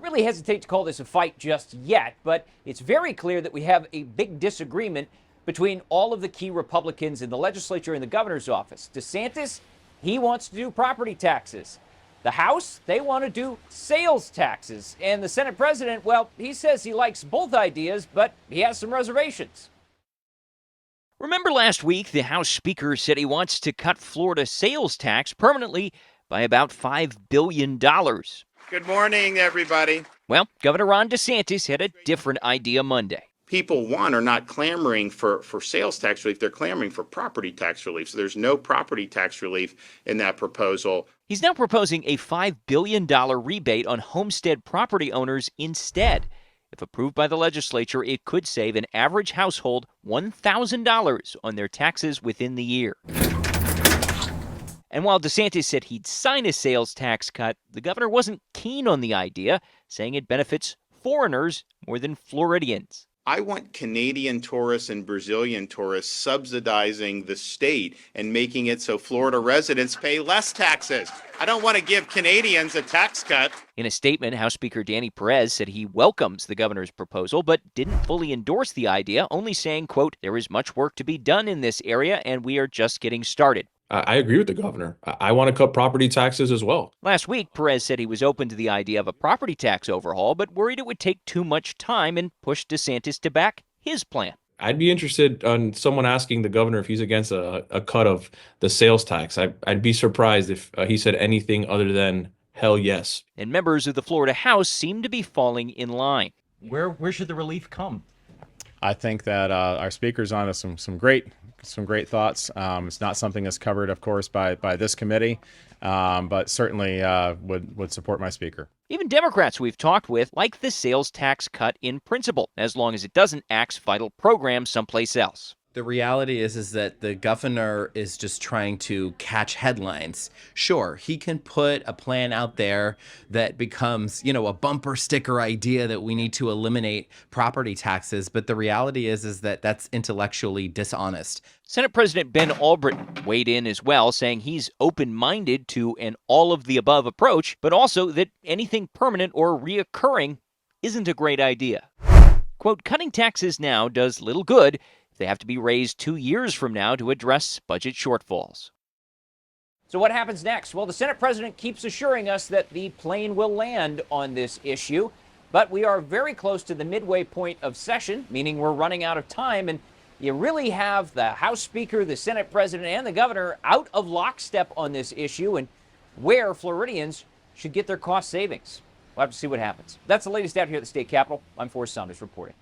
really hesitate to call this a fight just yet, but it's very clear that we have a big disagreement between all of the key Republicans in the legislature and the governor's office. DeSantis, he wants to do property taxes. The House, they want to do sales taxes. And the Senate president, well, he says he likes both ideas, but he has some reservations. Remember last week, the House Speaker said he wants to cut Florida's sales tax permanently by about $5 billion. Good morning, everybody. Well, Governor Ron DeSantis had a different idea Monday. People, are not clamoring for sales tax relief. They're clamoring for property tax relief. So there's no property tax relief in that proposal. He's now proposing a $5 billion rebate on homestead property owners instead. If approved by the legislature, it could save an average household $1,000 on their taxes within the year. And while DeSantis said he'd sign a sales tax cut, the governor wasn't keen on the idea, saying it benefits foreigners more than Floridians. I want Canadian tourists and Brazilian tourists subsidizing the state and making it so Florida residents pay less taxes. I don't want to give Canadians a tax cut. In a statement, House Speaker Danny Perez said he welcomes the governor's proposal, but didn't fully endorse the idea, only saying, quote, "There is much work to be done in this area, and we are just getting started." I agree with the governor. I want to cut property taxes as well. Last week, Perez said he was open to the idea of a property tax overhaul, but worried it would take too much time and pushed DeSantis to back his plan. I'd be interested on someone asking the governor if he's against a cut of the sales tax. I'd be surprised if he said anything other than hell yes. And members of the Florida House seem to be falling in line. Where should the relief come? I think that our speaker's on some great thoughts. It's not something that's covered, of course, by this committee, but certainly would support my speaker. Even Democrats we've talked with like the sales tax cut in principle, as long as it doesn't axe vital programs someplace else. The reality is that the governor is just trying to catch headlines. Sure, he can put a plan out there that becomes, a bumper sticker idea that we need to eliminate property taxes. But the reality is that that's intellectually dishonest. Senate President Ben Albritton weighed in as well, saying he's open-minded to an all-of-the-above approach, but also that anything permanent or reoccurring isn't a great idea. Quote, "Cutting taxes now does little good. They have to be raised 2 years from now to address budget shortfalls." So what happens next? Well, the Senate president keeps assuring us that the plane will land on this issue, but we are very close to the midway point of session, meaning we're running out of time, and you really have the House Speaker, the Senate president, and the governor out of lockstep on this issue and where Floridians should get their cost savings. We'll have to see what happens. That's the latest out here at the state capitol. I'm Forrest Saunders reporting.